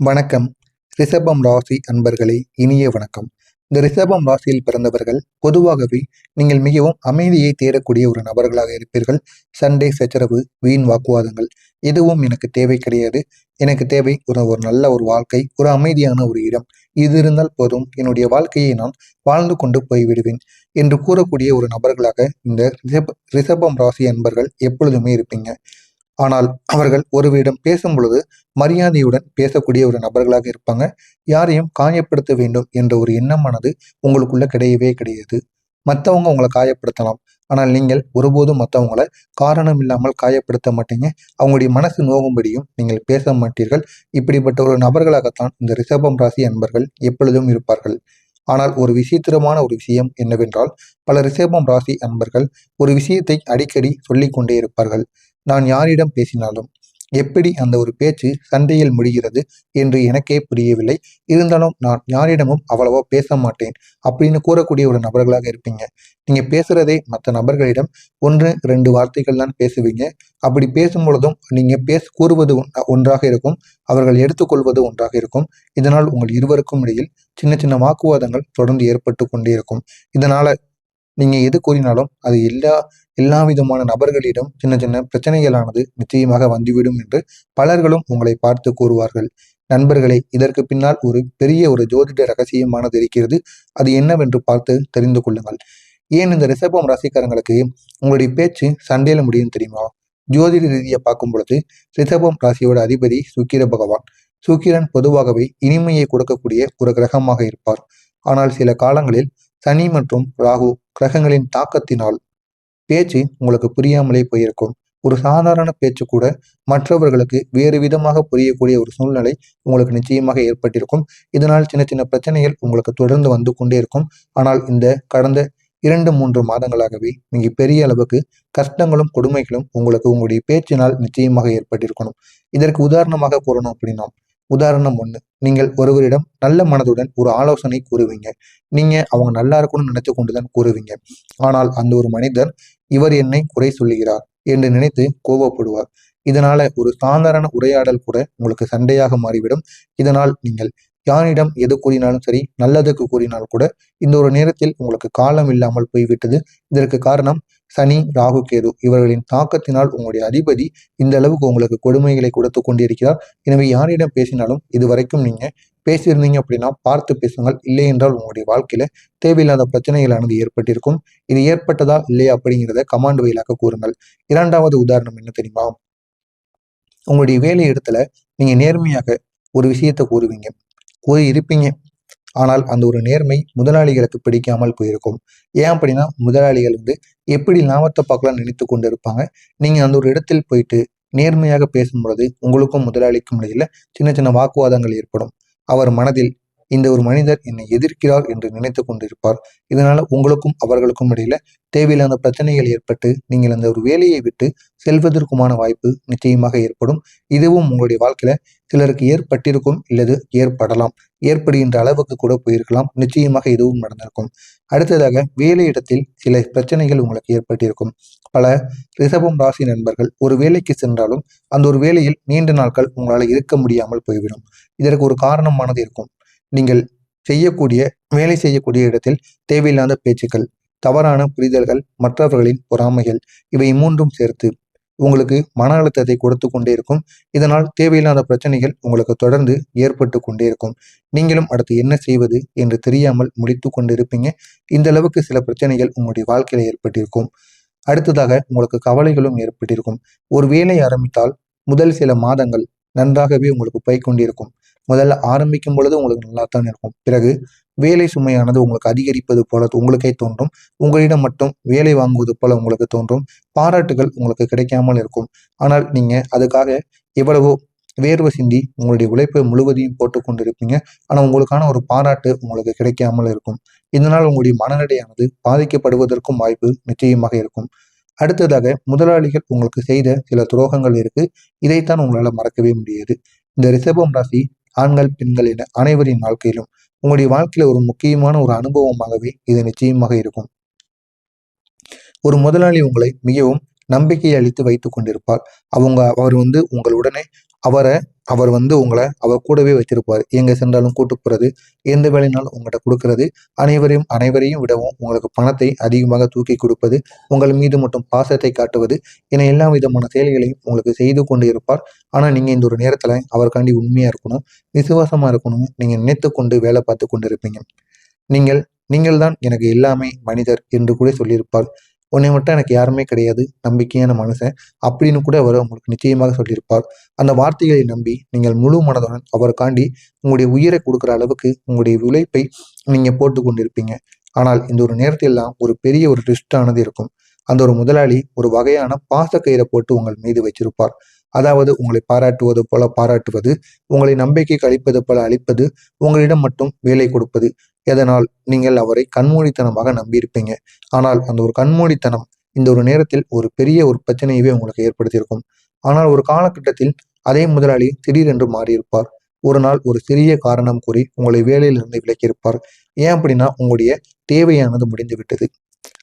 வணக்கம். ரிஷபம் ராசி அன்பர்களே, இனிய வணக்கம். இந்த ரிஷபம் ராசியில் பிறந்தவர்கள் பொதுவாகவே நீங்கள் மிகவும் அமைதியை தேடக்கூடிய ஒரு நபர்களாக இருப்பீர்கள். சண்டை, சச்சரவு, வீண் வாக்குவாதங்கள் எதுவும் எனக்கு தேவை கிடையாது. எனக்கு தேவை ஒரு நல்ல ஒரு வாழ்க்கை, ஒரு அமைதியான ஒரு இடம். இது இருந்தால் போதும், என்னுடைய வாழ்க்கையை நான் வாழ்ந்து கொண்டு போய்விடுவேன் என்று கூறக்கூடிய ஒரு நபர்களாக இந்த ரிஷபம் ராசி அன்பர்கள் எப்பொழுதுமே இருப்பீங்க. ஆனால் அவர்கள் ஒருவரிடம் பேசும் பொழுது மரியாதையுடன் பேசக்கூடிய ஒரு நபர்களாக இருப்பாங்க. யாரையும் காயப்படுத்த வேண்டும் என்ற ஒரு எண்ணமானது உங்களுக்குள்ள கிடையவே கிடையாது. மற்றவங்க உங்களை காயப்படுத்தலாம், ஆனால் நீங்கள் ஒருபோதும் மற்றவங்களை காரணம் இல்லாமல் காயப்படுத்த மாட்டீங்க. அவங்களுடைய மனசு நோகும்படியும் நீங்கள் பேச மாட்டீர்கள். இப்படிப்பட்ட ஒரு நபர்களாகத்தான் இந்த ரிஷபம் ராசி அன்பர்கள் எப்பொழுதும் இருப்பார்கள். ஆனால் ஒரு விசித்திரமான ஒரு விஷயம் என்னவென்றால், பல ரிஷபம் ராசி அன்பர்கள் ஒரு விஷயத்தை அடிக்கடி சொல்லிக் கொண்டே இருப்பார்கள். நான் யாரிடம் பேசினாலும் எப்படி அந்த ஒரு பேச்சு சண்டையில் முடிகிறது என்று எனக்கே புரியவில்லை. இருந்தாலும் நான் யாரிடமும் அவ்வளவா பேச மாட்டேன் அப்படின்னு கூறக்கூடிய ஒரு நபர்களாக இருப்பீங்க. நீங்க பேசுறதே மற்ற நபர்களிடம் 1-2 வார்த்தைகள் தான் பேசுவீங்க. அப்படி பேசும் பொழுதும் நீங்க கூறுவது ஒன்றாக இருக்கும், அவர்கள் எடுத்துக்கொள்வது ஒன்றாக இருக்கும். இதனால் உங்கள் இருவருக்கும் இடையில் சின்ன சின்ன வாக்குவாதங்கள் தொடர்ந்து ஏற்பட்டு கொண்டே இருக்கும். இதனால நீங்க எது கூறினாலும் அது எல்லா விதமான நபர்களிடம் சின்ன சின்ன பிரச்சனைகளானது நிச்சயமாக வந்துவிடும் என்று பலர்களும் உங்களை பார்த்து கூறுவார்கள். நண்பர்களே, இதற்கு பின்னால் ஒரு பெரிய ஒரு ஜோதிட ரகசியமானது இருக்கிறது. அது என்னவென்று பார்த்து தெரிந்து கொள்ளுங்கள். ஏன் இந்த ரிஷபம் ராசிக்காரங்களுக்கு உங்களுடைய பேச்சு சண்டையில முடியும் தெரியுமா? ஜோதிட ரீதியை பார்க்கும் பொழுது ரிஷபம் ராசியோட அதிபதி சுக்கிர பகவான். சுக்கிரன் பொதுவாகவே இனிமையை கொடுக்கக்கூடிய ஒரு கிரகமாக இருப்பார். ஆனால் சில காலங்களில் சனி மற்றும் ராகு கிரகங்களின் தாக்கத்தினால் பேச்சு உங்களுக்கு புரியாமலே போயிருக்கும். ஒரு சாதாரண பேச்சு கூட மற்றவர்களுக்கு வேறு விதமாக புரியக்கூடிய ஒரு சூழ்நிலை உங்களுக்கு நிச்சயமாக ஏற்பட்டிருக்கும். இதனால் சின்ன சின்ன பிரச்சனைகள் உங்களுக்கு தொடர்ந்து வந்து கொண்டே இருக்கும். ஆனால் இந்த கடந்த 2-3 மாதங்களாகவே மிக பெரிய அளவுக்கு கஷ்டங்களும் கொடுமைகளும் உங்களுக்கு உங்களுடைய பேச்சினால் நிச்சயமாக ஏற்பட்டிருக்கணும். இதற்கு உதாரணமாக கூறணும் அப்படின்னா, உதாரணம் 1, நீங்கள் ஒருவரிடம் நல்ல மனதுடன் ஒரு ஆலோசனை கூறுவீங்க. நீங்க அவங்க நல்லா இருக்கணும்னு நினைச்சு கொண்டுதான் கூறுவீங்க. ஆனால் அந்த ஒரு மனிதர் இவர் என்னை குறை சொல்லுகிறார் என்று நினைத்து கோபப்படுவார். இதனால ஒரு சாதாரண உரையாடல் கூட உங்களுக்கு சண்டையாக மாறிவிடும். இதனால் நீங்கள் யாரிடம் எது கூறினாலும் சரி, நல்லதுக்கு கூறினால் கூட இந்த ஒரு நேரத்தில் உங்களுக்கு காலம் இல்லாமல் போய்விட்டது. இதற்கு காரணம் சனி, ராகு, கேது இவர்களின் தாக்கத்தினால் உங்களுடைய அதிபதி இந்த அளவுக்கு உங்களுக்கு கொடுமைகளை கொடுத்து கொண்டிருக்கிறார். எனவே யாரிடம் பேசினாலும் இதுவரைக்கும் நீங்க பேசியிருந்தீங்க அப்படின்னா பார்த்து பேசுங்கள். இல்லை என்றால் உங்களுடைய வாழ்க்கையில தேவையில்லாத பிரச்சனைகளானது ஏற்பட்டிருக்கும். இது ஏற்பட்டதா இல்லையா அப்படிங்கிறத கமாண்ட் வழியாக கூறுங்கள். 2வது உதாரணம் என்ன தெரியுமா? உங்களுடைய வேலை இடத்துல நீங்க நேர்மையாக ஒரு விஷயத்தை கூறுவீங்க, கூறி இருப்பீங்க. ஆனால் அந்த ஒரு நேர்மை முதலாளிகளுக்கு பிடிக்காமல் போயிருக்கும். ஏன் அப்படின்னா, முதலாளிகள் எப்படி லாபத்தை பார்க்கலாம் நினைத்து கொண்டு இருப்பாங்க. நீங்க அந்த ஒரு இடத்தில் போயிட்டு நேர்மையாக பேசும்பொழுது உங்களுக்கும் முதலாளிக்கும் இடையில சின்ன சின்ன வாக்குவாதங்கள் ஏற்படும். அவர் மனதில் இந்த ஒரு மனிதர் என்னை எதிர்க்கிறார் என்று நினைத்து கொண்டிருப்பார். இதனால உங்களுக்கும் அவர்களுக்கும் இடையில தேவையில்லாத பிரச்சனைகள் ஏற்பட்டு நீங்கள் அந்த ஒரு வேலையை விட்டு செல்வதற்குமான வாய்ப்பு நிச்சயமாக ஏற்படும். இதுவும் உங்களுடைய வாழ்க்கையில சிலருக்கு ஏற்பட்டிருக்கும், இல்லது ஏற்படலாம். ஏற்படுகின்ற அளவுக்கு கூட போயிருக்கலாம். நிச்சயமாக இதுவும் நடந்திருக்கும். அடுத்ததாக வேலையிடத்தில் சில பிரச்சனைகள் உங்களுக்கு ஏற்பட்டிருக்கும். பல ரிஷபம் ராசி நண்பர்கள் ஒரு வேலைக்கு சென்றாலும் அந்த ஒரு வேலையில் நீண்ட நாட்கள் உங்களால் இருக்க முடியாமல் போய்விடும். இதற்கு ஒரு காரணமானது இருக்கும். நீங்கள் வேலை செய்யக்கூடிய இடத்தில் தேவையில்லாத பேச்சுக்கள், தவறான புரிதல்கள், மற்றவர்களின் பொறாமைகள் இவை 3ம் சேர்த்து உங்களுக்கு மன அழுத்தத்தை கொடுத்து கொண்டே இருக்கும். இதனால் தேவையில்லாத பிரச்சனைகள் உங்களுக்கு தொடர்ந்து ஏற்பட்டு கொண்டே இருக்கும். நீங்களும் அடுத்து என்ன செய்வது என்று தெரியாமல் முடித்து கொண்டிருப்பீங்க. இந்த அளவுக்கு சில பிரச்சனைகள் உங்களுடைய வாழ்க்கையில ஏற்பட்டிருக்கும். அடுத்ததாக உங்களுக்கு கவலைகளும் ஏற்பட்டிருக்கும். ஒரு வேலை ஆரம்பித்தால் முதல் சில மாதங்கள் நன்றாகவே உங்களுக்கு போய்கொண்டிருக்கும். முதல்ல ஆரம்பிக்கும் பொழுது உங்களுக்கு நல்லா தான் இருக்கும். பிறகு வேலை சுமையானது உங்களுக்கு அதிகரிப்பது போல உங்களுக்கே தோன்றும். உங்களிடம் மட்டும் வேலை வாங்குவது போல உங்களுக்கு தோன்றும். பாராட்டுகள் உங்களுக்கு கிடைக்காமல் இருக்கும். ஆனால் நீங்க அதுக்காக எவ்வளவோ வேர்வை சிந்தி உங்களுடைய உழைப்பை முழுவதையும் போட்டு கொண்டிருப்பீங்க. ஆனால் உங்களுக்கான ஒரு பாராட்டு உங்களுக்கு கிடைக்காமல் இருக்கும். இதனால் உங்களுடைய மனநிலையானது பாதிக்கப்படுவதற்கும் வாய்ப்பு நிச்சயமாக இருக்கும். அடுத்ததாக முதலாளிகள் உங்களுக்கு செய்த சில துரோகங்கள் இருக்கு. இதைத்தான் உங்களால மறக்கவே முடியாது. இந்த ரிஷபம் ராசி ஆண்கள், பெண்கள் என அனைவரின் வாழ்க்கையிலும் உங்களுடைய வாழ்க்கையில ஒரு முக்கியமான ஒரு அனுபவமாகவே இது நிச்சயமாக இருக்கும். ஒரு முதலாளி உங்களை மிகவும் நம்பிக்கை அளித்து வைத்துக் கொண்டிருப்பார். அவர் உங்களுடனே அவர் அவர் கூடவே வச்சிருப்பார். எங்க சென்றாலும் கூட்டு போறது, எந்த வேலைனாலும் உங்கள்கிட்ட கொடுக்கறது, அனைவரையும் விடவும் உங்களுக்கு பணத்தை அதிகமாக தூக்கி கொடுப்பது, உங்கள் மீது மட்டும் பாசத்தை காட்டுவது என எல்லா விதமான செயல்களையும் உங்களுக்கு செய்து கொண்டு இருப்பார். ஆனா நீங்க இந்த ஒரு நேரத்துல அவருக்காண்டி உண்மையா இருக்கணும், விசுவாசமா இருக்கணும். நீங்க நினைத்து கொண்டு வேலை பார்த்து கொண்டு இருப்பீங்க. நீங்கள் நீங்கள் தான் எனக்கு எல்லாமே மனிதர் என்று கூட சொல்லியிருப்பார். உன்னை மட்டும் எனக்கு யாருமே கிடையாது, நம்பிக்கையான மனுஷன் அப்படின்னு கூட அவர் உங்களுக்கு நிச்சயமாக சொல்லியிருப்பார். அந்த வார்த்தைகளை நம்பி நீங்கள் முழு மனதுடன் அவருக்காண்டி உங்களுடைய உயிரை கொடுக்குற அளவுக்கு உங்களுடைய உழைப்பை நீங்க போட்டு கொண்டிருப்பீங்க. ஆனால் இந்த ஒரு நேரத்திலெல்லாம் ஒரு பெரிய ஒரு ட்விஸ்டானது இருக்கும். அந்த ஒரு முதலாளி ஒரு வகையான பாசக்கயிறை போட்டு உங்கள் மீது வச்சிருப்பார். அதாவது உங்களை பாராட்டுவது போல பாராட்டுவது, உங்களை நம்பிக்கைக்கு அளிப்பது போல அளிப்பது, உங்களிடம் மட்டும் வேலை கொடுப்பது. எதனால் நீங்கள் அவரை கண்மூடித்தனமாக நம்பியிருப்பீங்க. ஆனால் அந்த ஒரு கண்மூடித்தனம் இந்த ஒரு நேரத்தில் ஒரு பெரிய ஒரு பிரச்சனையவே உங்களுக்கு ஏற்படுத்தியிருக்கும். ஆனால் ஒரு காலகட்டத்தில் அதே முதலாளி திடீரென்று மாறியிருப்பார். ஒரு நாள் ஒரு சிறிய காரணம் கூறி உங்களை வேலையிலிருந்து விலக்கியிருப்பார். ஏன் அப்படின்னா உங்களுடைய தேவையானது முடிந்து விட்டது.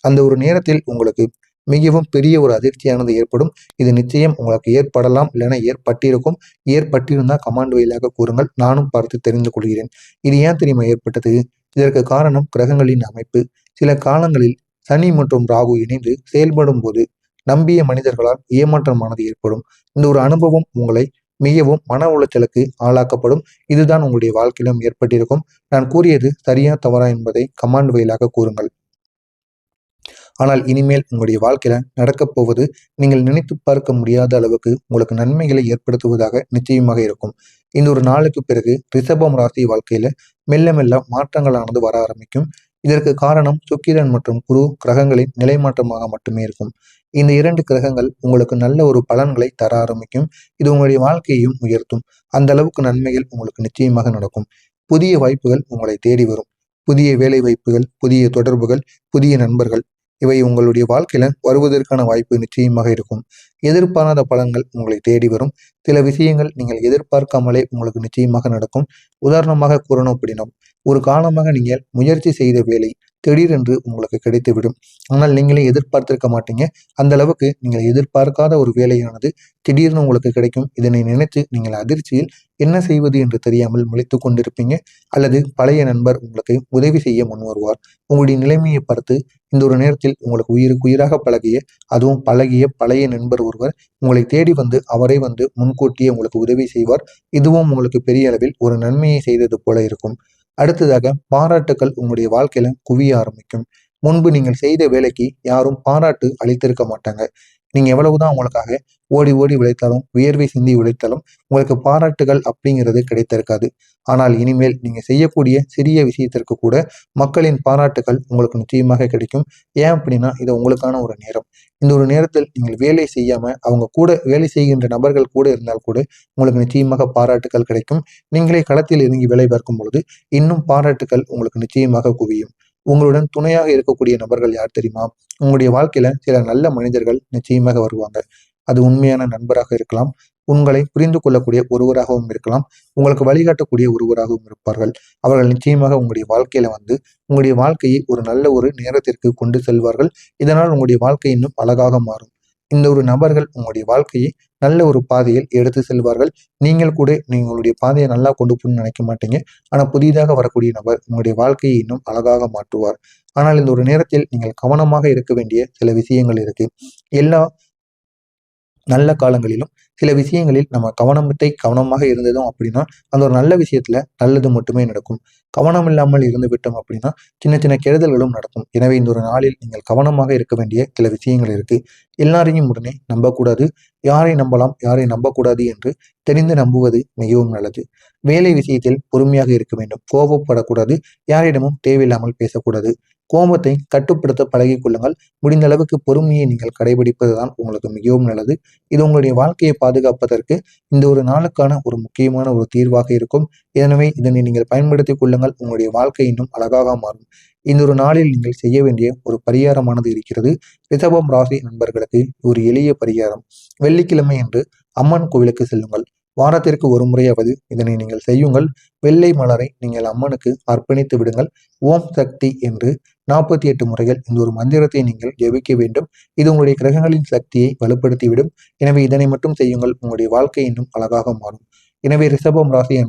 அந்த ஒரு நேரத்தில் உங்களுக்கு மிகவும் பெரிய ஒரு அதிர்ச்சியானது ஏற்படும். இது நிச்சயம் உங்களுக்கு ஏற்படலாம், இல்லைன்னா ஏற்பட்டிருக்கும். ஏற்பட்டிருந்தா கமாண்ட் வாயிலாக கூறுங்கள், நானும் பார்த்து தெரிந்து கொள்கிறேன். இது ஏன் தெரியுமா ஏற்பட்டது? இதற்கு காரணம் கிரகங்களின் அமைப்பு. சில காலங்களில் சனி மற்றும் ராகு இணைந்து செயல்படும் போது நம்பிய மனிதர்களால் ஏமாற்றமானது ஏற்படும். இந்த ஒரு அனுபவம் உங்களை மிகவும் மன உளைச்சலுக்கு ஆளாக்கப்படும். இதுதான் உங்களுடைய வாழ்க்கையிலும் ஏற்பட்டிருக்கும். நான் கூறியது சரியா தவறா என்பதை கமாண்ட் வாயிலாக கூறுங்கள். ஆனால் இனிமேல் உங்களுடைய வாழ்க்கையில நடக்கப் போவது நீங்கள் நினைத்து பார்க்க முடியாத அளவுக்கு உங்களுக்கு நன்மைகளை ஏற்படுத்துவதாக நிச்சயமாக இருக்கும். இந்த ஒரு நாளுக்கு பிறகு ரிஷபம் ராசி வாழ்க்கையில மெல்ல மெல்ல மாற்றங்களானது வர ஆரம்பிக்கும். இதற்கு காரணம் சுக்கிரன் மற்றும் குரு கிரகங்களின் நிலைமாற்றமாக மட்டுமே இருக்கும். இந்த 2 கிரகங்கள் உங்களுக்கு நல்ல ஒரு பலன்களை தர ஆரம்பிக்கும். இது உங்களுடைய வாழ்க்கையையும் உயர்த்தும். அந்த அளவுக்கு நன்மைகள் உங்களுக்கு நிச்சயமாக நடக்கும். புதிய வாய்ப்புகள் உங்களை தேடி வரும். புதிய வேலை வாய்ப்புகள், புதிய தொடர்புகள், புதிய நண்பர்கள் இவை உங்களுடைய வாழ்க்கையில வருவதற்கான வாய்ப்பு நிச்சயமாக இருக்கும். எதிர்பாராத பலன்கள் உங்களை தேடி வரும். சில விஷயங்கள் நீங்கள் எதிர்பார்க்காமலே உங்களுக்கு நிச்சயமாக நடக்கும். உதாரணமாக கூறணும் அப்படின்னா, ஒரு காலமாக நீங்கள் முயற்சி செய்த வேலை திடீரென்று உங்களுக்கு கிடைத்துவிடும். ஆனால் நீங்களே எதிர்பார்த்திருக்க மாட்டீங்க. அந்த அளவுக்கு நீங்கள் எதிர்பார்க்காத ஒரு வேலையானது திடீர்னு உங்களுக்கு கிடைக்கும். இதனை நினைத்து நீங்கள் அதிர்ச்சியில் என்ன செய்வது என்று தெரியாமல் முழித்துக் கொண்டிருப்பீங்க. அல்லது பழைய நண்பர் உங்களுக்கு உதவி செய்ய முன் வருவார். உங்களுடைய நிலைமையை பார்த்து இந்த ஒரு நேரத்தில் உங்களுக்கு உயிருக்கு உயிராக அதுவும் பழகிய பழைய நண்பர் ஒருவர் உங்களை தேடி வந்து அவரை முன்கூட்டியே உங்களுக்கு உதவி செய்வார். இதுவும் உங்களுக்கு பெரிய அளவில் ஒரு நன்மையை செய்தது போல இருக்கும். அடுத்ததாக பாராட்டுக்கள் உங்களுடைய வாழ்க்கையில குவிய ஆரம்பிக்கும். முன்பு நீங்கள் செய்த வேலைக்கு யாரும் பாராட்டு அளித்திருக்க மாட்டாங்க. நீங்க எவ்வளவுதான் உங்களுக்காக ஓடி ஓடி உழைத்தாலும், வியர்வை சிந்தி உழைத்தாலும் உங்களுக்கு பாராட்டுகள் அப்படிங்கிறது கிடைத்திருக்காது. ஆனால் இனிமேல் நீங்க செய்யக்கூடிய சிறிய விஷயத்திற்கு கூட மக்களின் பாராட்டுகள் உங்களுக்கு நிச்சயமாக கிடைக்கும். ஏன் அப்படின்னா இது உங்களுக்கான ஒரு நேரம். இந்த ஒரு நேரத்தில் நீங்கள் வேலை செய்யாம அவங்க கூட வேலை செய்கின்ற நபர்கள் கூட இருந்தால் கூட உங்களுக்கு நிச்சயமாக பாராட்டுகள் கிடைக்கும். நீங்களே களத்தில் இறங்கி வேலை பார்க்கும் பொழுது இன்னும் பாராட்டுகள் உங்களுக்கு நிச்சயமாக குவியும். உங்களுடன் துணையாக இருக்கக்கூடிய நபர்கள் யார் தெரியுமா? உங்களுடைய வாழ்க்கையில சில நல்ல மனிதர்கள் நிச்சயமாக வருவாங்க. அது உண்மையான நண்பராக இருக்கலாம், உங்களை புரிந்து கொள்ளக்கூடிய ஒருவராகவும் இருக்கலாம், உங்களுக்கு வழிகாட்டக்கூடிய ஒருவராகவும் இருப்பார்கள். அவர்கள் நிச்சயமாக உங்களுடைய வாழ்க்கையில உங்களுடைய வாழ்க்கையை ஒரு நல்ல ஒரு நேரத்திற்கு கொண்டு செல்வார்கள். இதனால் உங்களுடைய வாழ்க்கை இன்னும் அழகாக மாறும். இந்த ஒரு நபர்கள் உங்களுடைய வாழ்க்கையை நல்ல ஒரு பாதையில் எடுத்து செல்வார்கள். நீங்கள் கூட நீங்களுடைய பாதையை நல்லா கொண்டு போகணும்னு நினைக்க மாட்டீங்க. ஆனா புதிதாக வரக்கூடிய நபர் உங்களுடைய வாழ்க்கையை இன்னும் அழகாக மாற்றுவார். ஆனால் இந்த ஒரு நேரத்தில் நீங்கள் கவனமாக இருக்க வேண்டிய சில விஷயங்கள் இருக்கு. எல்லா நல்ல காலங்களிலும் சில விஷயங்களில் நம்ம கவனமாக இருந்ததும் அப்படின்னா அந்த ஒரு நல்ல விஷயத்துல நல்லது மட்டுமே நடக்கும். கவனம் இல்லாமல் இருந்து விட்டோம் அப்படின்னா சின்ன சின்ன கெடுதல்களும் நடக்கும். எனவே இந்த ஒரு நாளில் நீங்கள் கவனமாக இருக்க வேண்டிய சில விஷயங்கள் இருக்கு. எல்லாரையும் உடனே நம்பக்கூடாது. யாரை நம்பலாம், யாரை நம்பக்கூடாது என்று தெரிந்து நம்புவது மிகவும் நல்லது. வேலை விஷயத்தில் பொறுமையாக இருக்க வேண்டும். கோபப்படக்கூடாது. யாரிடமும் தேவையில்லாமல் பேசக்கூடாது. கோபத்தை கட்டுப்படுத்த பழகிக் கொள்ளுங்கள். முடிந்த அளவுக்கு பொறுமையை நீங்கள் கடைபிடிப்பதுதான் உங்களுக்கு மிகவும் நல்லது. இது உங்களுடைய வாழ்க்கையை பாதுகாப்பதற்கு இந்த ஒரு நாளுக்கான ஒரு முக்கியமான ஒரு தீர்வாக இருக்கும். எனவே இதனை நீங்கள் பயன்படுத்திக் கொள்ளுங்கள். உங்களுடைய வாழ்க்கை இன்னும் அழகாக மாறும். இந்த ஒரு நாளில் நீங்கள் செய்ய வேண்டிய ஒரு பரிகாரமானது இருக்கிறது. ரிஷபம் ராசி நண்பர்களுக்கு ஒரு எளிய பரிகாரம். வெள்ளிக்கிழமை என்று அம்மன் கோவிலுக்கு செல்லுங்கள். வாரத்திற்கு ஒரு முறையாவது இதனை நீங்கள் செய்யுங்கள். வெள்ளை மலரை நீங்கள் அம்மனுக்கு அர்ப்பணித்து விடுங்கள். ஓம் சக்தி என்று 48 முறைகள் இந்த ஒரு மந்திரத்தை நீங்கள் ஜெபிக்க வேண்டும். இது உங்களுடைய கிரகங்களின் சக்தியை வலுப்படுத்திவிடும். எனவே இதனை மட்டும் செய்யுங்கள். உங்களுடைய வாழ்க்கை இன்னும் அழகாக மாறும். எனவே ரிஷபம் ராசி